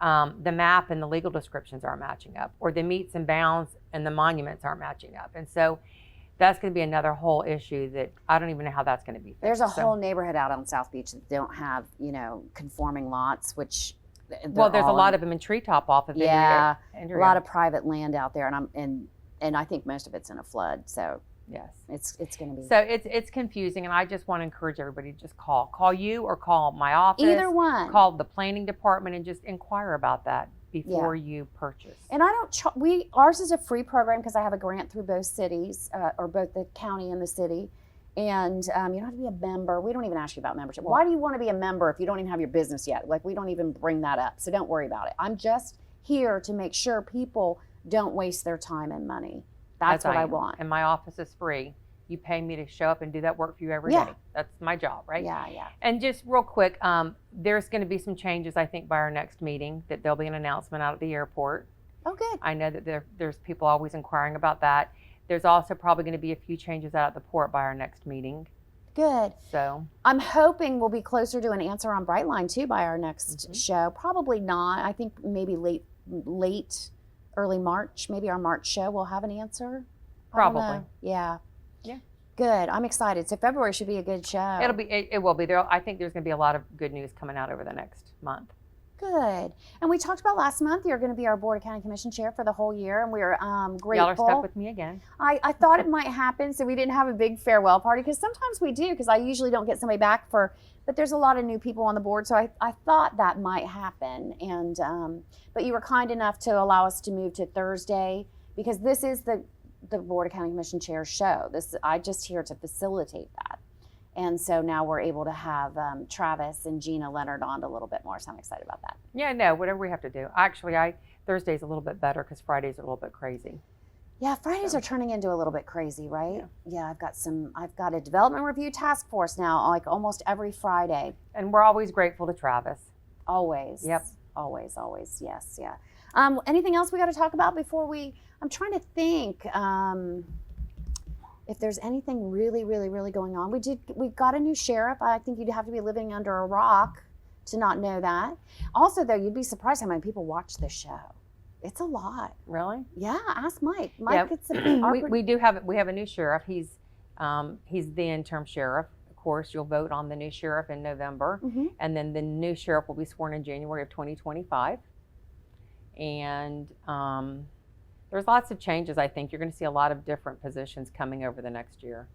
[SPEAKER 4] the map and the legal descriptions aren't matching up, or the meets and bounds and the monuments aren't matching up. And so that's going to be another whole issue that I don't even know how that's going to be fixed.
[SPEAKER 2] There's a whole neighborhood out on South Beach that don't have, conforming there's
[SPEAKER 4] a lot of them in Treetop off of
[SPEAKER 2] a lot of private land out there, and I think most of it's in a flood. So
[SPEAKER 4] yes,
[SPEAKER 2] it's going to be.
[SPEAKER 4] So it's confusing, and I just want to encourage everybody to just call you or call my office.
[SPEAKER 2] Either one.
[SPEAKER 4] Call the planning department and just inquire about that before you purchase.
[SPEAKER 2] And I don't ours is a free program because I have a grant through both cities, or both the county and the city. And you don't have to be a member. We don't even ask you about membership. Why do you want to be a member if you don't even have your business yet? Like, we don't even bring that up. So don't worry about it. I'm just here to make sure people don't waste their time and money. That's what I want.
[SPEAKER 4] And my office is free. You pay me to show up and do that work for you every day. That's my job, right?
[SPEAKER 2] Yeah.
[SPEAKER 4] And just real quick, there's going to be some changes, I think, by our next meeting, that there'll be an announcement out at the airport.
[SPEAKER 2] Oh, good.
[SPEAKER 4] I know that there's people always inquiring about that. There's also probably going to be a few changes out at the port by our next meeting.
[SPEAKER 2] Good.
[SPEAKER 4] So
[SPEAKER 2] I'm hoping we'll be closer to an answer on Brightline too by our next show. Probably not. I think maybe early March, maybe our March show we'll have an answer. I don't
[SPEAKER 4] Probably.
[SPEAKER 2] know. Yeah.
[SPEAKER 4] Yeah.
[SPEAKER 2] Good. I'm excited. So February should be a good show.
[SPEAKER 4] it will be there. I think there's going to be a lot of good news coming out over the next month.
[SPEAKER 2] Good. And we talked about last month, you're going to be our Board of County Commission chair for the whole year, and we're grateful.
[SPEAKER 4] Y'all are stuck with me again.
[SPEAKER 2] I thought it might happen, so we didn't have a big farewell party, because sometimes we do, because I usually don't get somebody back but there's a lot of new people on the board, so I thought that might happen. And but you were kind enough to allow us to move to Thursday, because this is the Board of County Commission chair show. I'm just here to facilitate that. And so now we're able to have Travis and Gina Leonard on a little bit more, so I'm excited about that.
[SPEAKER 4] Yeah, no, whatever we have to do. Actually, Thursday's a little bit better because Friday's a little bit crazy.
[SPEAKER 2] Yeah, Fridays are turning into a little bit crazy, right? Yeah, I've got a development review task force now, like almost every Friday.
[SPEAKER 4] And we're always grateful to Travis.
[SPEAKER 2] Always.
[SPEAKER 4] Yep.
[SPEAKER 2] Always, yes, yeah. Anything else we got to talk about before I'm trying to think if there's anything really, really, really going on. We got a new sheriff. I think you'd have to be living under a rock to not know that. Also, though, you'd be surprised how many people watch this show. It's a lot.
[SPEAKER 4] Really?
[SPEAKER 2] Yeah, ask Mike.
[SPEAKER 4] Yeah.
[SPEAKER 2] Gets
[SPEAKER 4] we have a new sheriff. He's the interim sheriff. Of course, you'll vote on the new sheriff in November, and then the new sheriff will be sworn in January of 2025. And there's lots of changes. I think you're going to see a lot of different positions coming over the next year.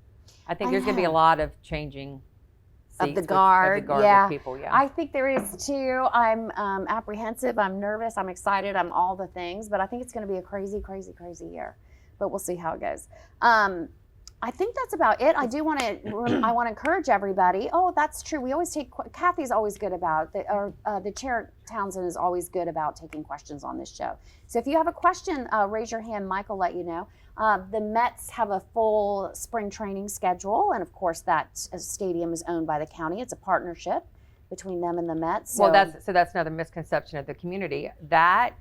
[SPEAKER 4] I think there's going to be a lot of changing seats
[SPEAKER 2] of the guard
[SPEAKER 4] with people. Yeah,
[SPEAKER 2] I think there is too. I'm apprehensive. I'm nervous. I'm excited. I'm all the things. But I think it's going to be a crazy, crazy, crazy year. But we'll see how it goes. I think that's about it. I want to encourage everybody. Oh, that's true. We always Kathy's always good about the chair Townsend is always good about taking questions on this show. So if you have a question, raise your hand. Mike will let you know. The Mets have a full spring training schedule, and of course that stadium is owned by the county. It's a partnership between them and the Mets. So.
[SPEAKER 4] Well, that's another misconception of the community. That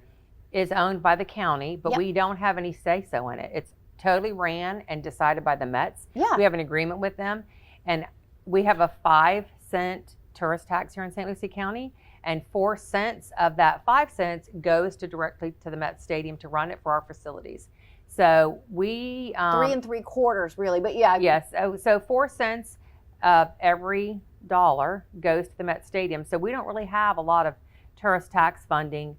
[SPEAKER 4] is owned by the county, but we don't have any say-so in it. It's totally ran and decided by the Mets.
[SPEAKER 2] Yeah.
[SPEAKER 4] We have an agreement with them, and we have a 5-cent tourist tax here in St. Lucie County, and 4 cents of that 5 cents goes directly to the Mets Stadium to run it for our facilities. So we
[SPEAKER 2] 3 3/4 really, but yeah.
[SPEAKER 4] Yes. So 4 cents of every dollar goes to the Mets Stadium. So we don't really have a lot of tourist tax funding.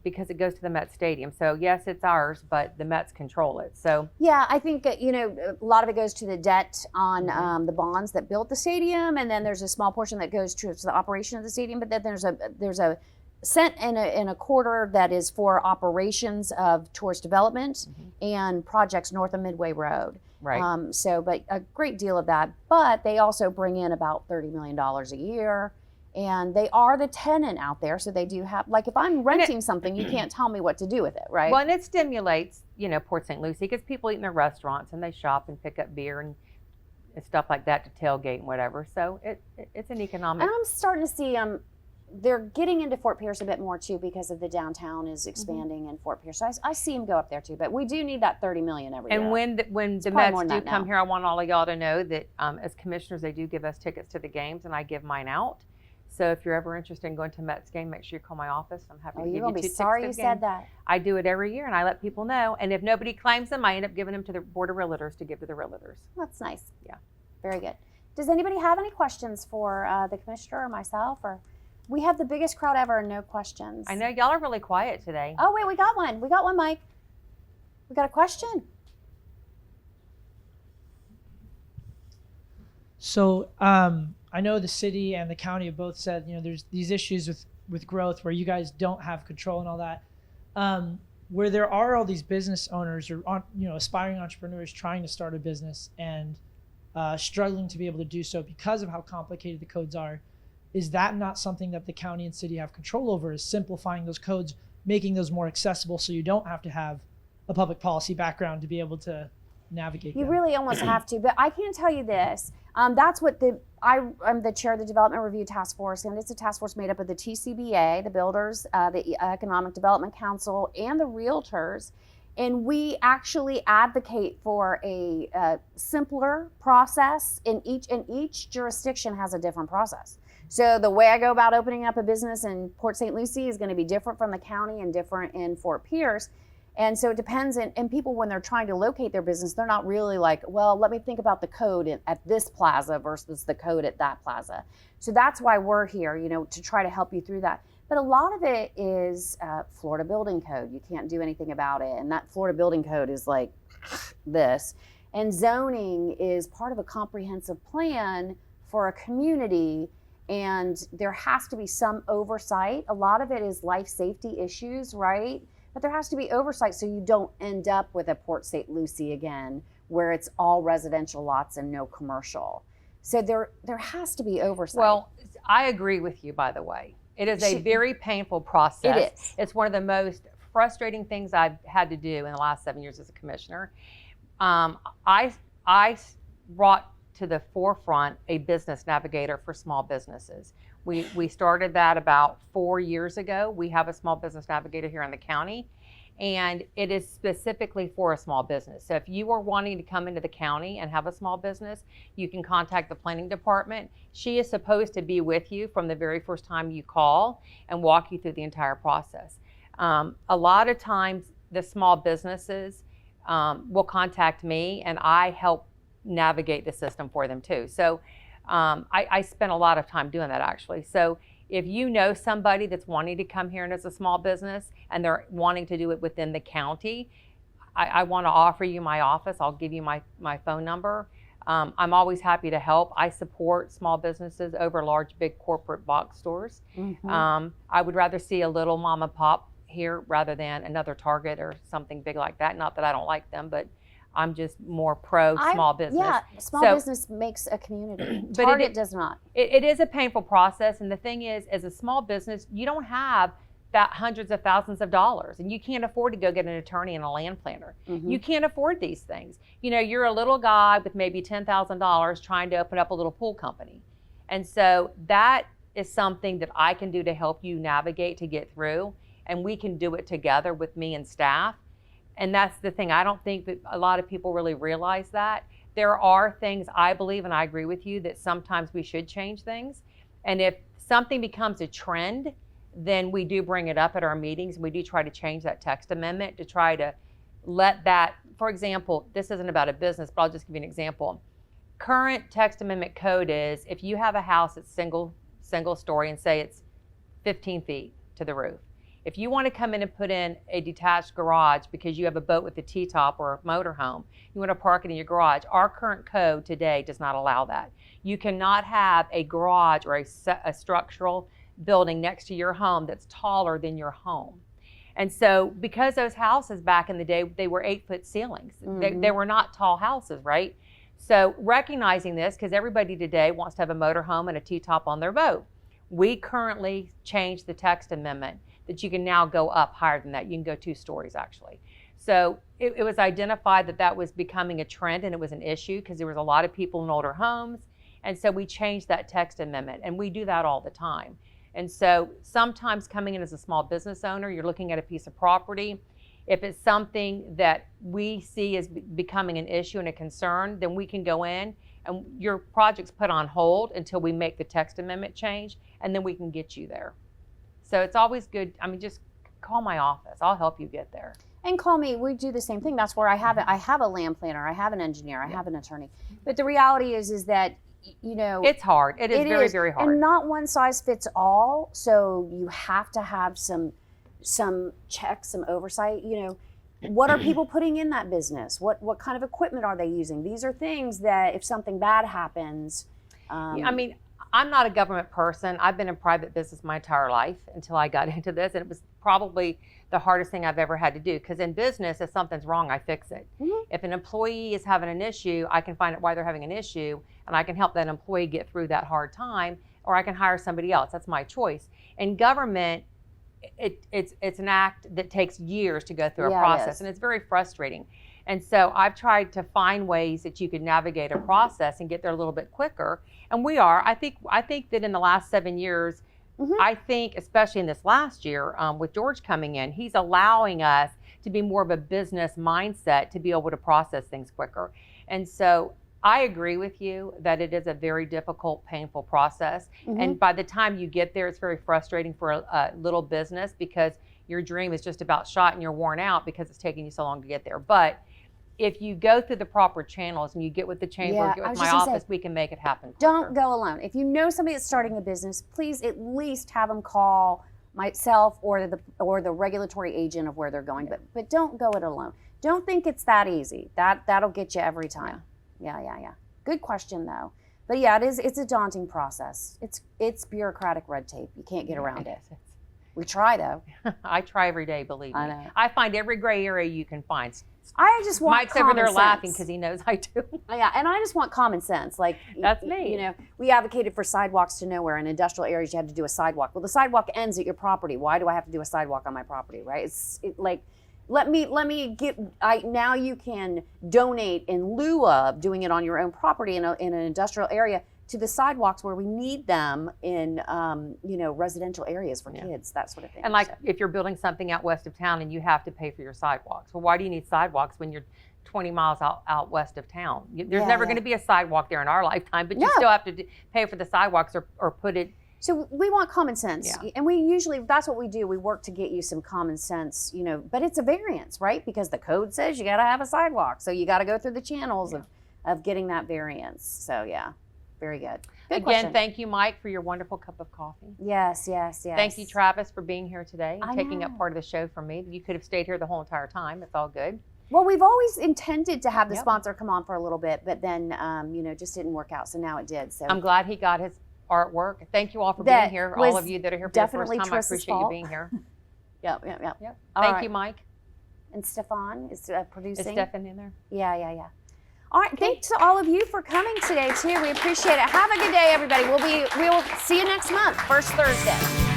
[SPEAKER 4] Because it goes to the Mets Stadium. So yes, it's ours, but the Mets control it. So
[SPEAKER 2] yeah, I think a lot of it goes to the debt on the bonds that built the stadium, and then there's a small portion that goes to the operation of the stadium. But then there's a cent and a quarter that is for operations of tourist development and projects north of Midway Road.
[SPEAKER 4] Right.
[SPEAKER 2] But a great deal of that. But they also bring in about $30 million a year. And they are the tenant out there, so they do have, like, if I'm renting something, you can't tell me what to do with it, right?
[SPEAKER 4] Well, and it stimulates, Port St. Lucie, because people eat in their restaurants and they shop and pick up beer and stuff like that to tailgate and whatever. So it's an economic.
[SPEAKER 2] And I'm starting to see they're getting into Fort Pierce a bit more too, because of the downtown is expanding in Fort Pierce. So I see them go up there too, but we do need that $30 million every year.
[SPEAKER 4] And when the Mets do come here, I want all of y'all to know that as commissioners, they do give us tickets to the games, and I give mine out. So if you're ever interested in going to a Mets game, make sure you call my office. I'm happy to give you 2 tickets.
[SPEAKER 2] You're going to be sorry you said that.
[SPEAKER 4] I do it every year, and I let people know. And if nobody claims them, I end up giving them to the Board of Realtors to give to the Realtors.
[SPEAKER 2] That's nice.
[SPEAKER 4] Yeah.
[SPEAKER 2] Very good. Does anybody have any questions for the commissioner or myself? Or we have the biggest crowd ever and no questions.
[SPEAKER 4] I know y'all are really quiet today.
[SPEAKER 2] Oh, wait, we got one. We got one, Mike. We got a question.
[SPEAKER 6] So I know the city and the county have both said, there's these issues with growth where you guys don't have control and all that. Where there are all these business owners or aspiring entrepreneurs trying to start a business, and struggling to be able to do so because of how complicated the codes are. Is that not something that the county and city have control over, is simplifying those codes, making those more accessible so you don't have to have a public policy background to be able to navigate
[SPEAKER 2] You
[SPEAKER 6] them?
[SPEAKER 2] really almost have to, but I can tell you this. That's what I'm the chair of the Development Review Task Force, and it's a task force made up of the TCBA, the builders, the Economic Development Council, and the realtors. And we actually advocate for a simpler process. Each jurisdiction has a different process. So the way I go about opening up a business in Port St. Lucie is going to be different from the county and different in Fort Pierce. And so it depends. And people, when they're trying to locate their business, they're not really like, well, let me think about the code at this plaza versus the code at that plaza. So that's why we're here, to try to help you through that. But a lot of it is Florida Building Code. You can't do anything about it. And that Florida Building Code is like this. And zoning is part of a comprehensive plan for a community. And there has to be some oversight. A lot of it is life safety issues, right? But there has to be oversight so you don't end up with a Port St. Lucie again, where it's all residential lots and no commercial. So there has to be oversight.
[SPEAKER 4] Well, I agree with you, by the way. It is a very painful process.
[SPEAKER 2] It is.
[SPEAKER 4] It's one of the most frustrating things I've had to do in the last 7 years as a commissioner. I brought to the forefront a business navigator for small businesses. We started that about 4 years ago. We have a small business navigator here in the county, and it is specifically for a small business. So if you are wanting to come into the county and have a small business, you can contact the planning department. She is supposed to be with you from the very first time you call and walk you through the entire process. A lot of times the small businesses will contact me, and I help navigate the system for them too. So I spent a lot of time doing that, actually. So if you know somebody that's wanting to come here and as a small business and they're wanting to do it within the county, I want to offer you my office. I'll give you my phone number. I'm always happy to help. I support small businesses over large, big corporate box stores.
[SPEAKER 2] Mm-hmm.
[SPEAKER 4] I would rather see a little mom and pop here rather than another Target or something big like that. Not that I don't like them, but I'm just more pro small business.
[SPEAKER 2] Yeah, small business makes a community. Target does not.
[SPEAKER 4] It is a painful process, and the thing is, as a small business, you don't have that hundreds of thousands of dollars, and you can't afford to go get an attorney and a land planner.
[SPEAKER 2] Mm-hmm.
[SPEAKER 4] You can't afford these things. You're a little guy with maybe $10,000 trying to open up a little pool company, and so that is something that I can do to help you navigate to get through, and we can do it together with me and staff. And that's the thing. I don't think that a lot of people really realize that. There are things, I believe, and I agree with you, that sometimes we should change things. And if something becomes a trend, then we do bring it up at our meetings. We do try to change that text amendment to try to let that, for example, this isn't about a business, but I'll just give you an example. Current text amendment code is if you have a house that's single story and say it's 15 feet to the roof, if you want to come in and put in a detached garage because you have a boat with a T-top or a motorhome, you want to park it in your garage, our current code today does not allow that. You cannot have a garage or a structural building next to your home that's taller than your home. And so because those houses back in the day, they were 8-foot ceilings.
[SPEAKER 2] Mm-hmm.
[SPEAKER 4] They were not tall houses, right? So recognizing this, because everybody today wants to have a motorhome and a T-top on their boat, we currently changed the text amendment that you can now go up higher than that. You can go 2 stories, actually. So it was identified that was becoming a trend, and it was an issue because there was a lot of people in older homes. And so we changed that text amendment, and we do that all the time. And so sometimes coming in as a small business owner, you're looking at a piece of property. If it's something that we see as becoming an issue and a concern, then we can go in and your project's put on hold until we make the text amendment change, and then we can get you there. So it's always good. Just call my office. I'll help you get there.
[SPEAKER 2] And call me. We do the same thing. That's where I have it. I have a land planner. I have an engineer. I have an attorney. But the reality is that,
[SPEAKER 4] it's hard. It is very, very hard.
[SPEAKER 2] And not one size fits all. So you have to have some checks, some oversight. What are people putting in that business? What kind of equipment are they using? These are things that if something bad happens.
[SPEAKER 4] I'm not a government person. I've been in private business my entire life until I got into this, and it was probably the hardest thing I've ever had to do. Because in business, if something's wrong, I fix it.
[SPEAKER 2] Mhm.
[SPEAKER 4] If an employee is having an issue, I can find out why they're having an issue, and I can help that employee get through that hard time, or I can hire somebody else. That's my choice. In government, it's an act that takes years to go through
[SPEAKER 2] Yeah,
[SPEAKER 4] a
[SPEAKER 2] it
[SPEAKER 4] process,
[SPEAKER 2] is.
[SPEAKER 4] and it's very frustrating. And so I've tried to find ways that you could navigate a process and get there a little bit quicker. And we are. I think that in the last 7 years,
[SPEAKER 2] Mhm.
[SPEAKER 4] I think especially in this last year with George coming in, he's allowing us to be more of a business mindset to be able to process things quicker. And so I agree with you that it is a very difficult, painful process.
[SPEAKER 2] Mhm.
[SPEAKER 4] And by the time you get there, it's very frustrating for a little business because your dream is just about shot and you're worn out because it's taking you so long to get there. But if you go through the proper channels and you get with the chamber,
[SPEAKER 2] Yeah,
[SPEAKER 4] get
[SPEAKER 2] I
[SPEAKER 4] with
[SPEAKER 2] was
[SPEAKER 4] my
[SPEAKER 2] just gonna say,
[SPEAKER 4] office, we can make it happen quicker.
[SPEAKER 2] Don't go alone. If you know somebody that's starting a business, please at least have them call myself or the regulatory agent of where they're going. But don't go it alone. Don't think it's that easy. That'll get you every time. Yeah. Good question though. But yeah, it's a daunting process. It's bureaucratic red tape. You can't get around it. We try though.
[SPEAKER 4] I try every day, believe me.
[SPEAKER 2] I know.
[SPEAKER 4] I find every gray area you can find.
[SPEAKER 2] I just want
[SPEAKER 4] Mike's over
[SPEAKER 2] common
[SPEAKER 4] there
[SPEAKER 2] sense.
[SPEAKER 4] laughing because he knows I do.
[SPEAKER 2] Yeah, and I just want common sense. Like
[SPEAKER 4] That's me.
[SPEAKER 2] You know, we advocated for sidewalks to nowhere. In industrial areas, you had to do a sidewalk. Well, the sidewalk ends at your property. Why do I have to do a sidewalk on my property? Right? Like, let me get. Now you can donate in lieu of doing it on your own property in an industrial area to the sidewalks where we need them in residential areas for kids, that sort of thing.
[SPEAKER 4] And like
[SPEAKER 2] So-
[SPEAKER 4] if you're building something out west of town and you have to pay for your sidewalks. Well, why do you need sidewalks when you're 20 miles out west of town? There's
[SPEAKER 2] Yeah,
[SPEAKER 4] never
[SPEAKER 2] yeah.
[SPEAKER 4] going to be a sidewalk there in our lifetime, but you
[SPEAKER 2] No.
[SPEAKER 4] still have to pay for the sidewalks or put it.
[SPEAKER 2] So we want common sense,
[SPEAKER 4] Yeah.
[SPEAKER 2] and we usually, that's what we do. We work to get you some common sense, but it's a variance, right? Because the code says you got to have a sidewalk, so you got to go through the channels of getting that variance. So yeah, very good. Good
[SPEAKER 4] Again,
[SPEAKER 2] question.
[SPEAKER 4] thank you, Mike, for your wonderful cup of coffee.
[SPEAKER 2] Yes.
[SPEAKER 4] Thank you, Travis, for being here today and
[SPEAKER 2] I
[SPEAKER 4] taking
[SPEAKER 2] know.
[SPEAKER 4] up part of the show for me. You could have stayed here the whole entire time. It's all good.
[SPEAKER 2] Well, we've always intended to have the
[SPEAKER 4] Yep.
[SPEAKER 2] sponsor come on for a little bit, but then just didn't work out. So now it did. So
[SPEAKER 4] I'm glad he got his artwork. Thank you all for
[SPEAKER 2] That
[SPEAKER 4] being here.
[SPEAKER 2] was
[SPEAKER 4] All of you that are here for the first
[SPEAKER 2] definitely
[SPEAKER 4] time,
[SPEAKER 2] Triss's
[SPEAKER 4] I appreciate
[SPEAKER 2] fault.
[SPEAKER 4] you being here.
[SPEAKER 2] Yep.
[SPEAKER 4] Yep.
[SPEAKER 2] All
[SPEAKER 4] Thank
[SPEAKER 2] right.
[SPEAKER 4] you, Mike.
[SPEAKER 2] And Stefan is
[SPEAKER 4] Is
[SPEAKER 2] producing.
[SPEAKER 4] Stefan in there?
[SPEAKER 2] Yeah. All right. Thanks to all of you for coming today too. We appreciate it. Have a good day, everybody. We will see you next month, first Thursday.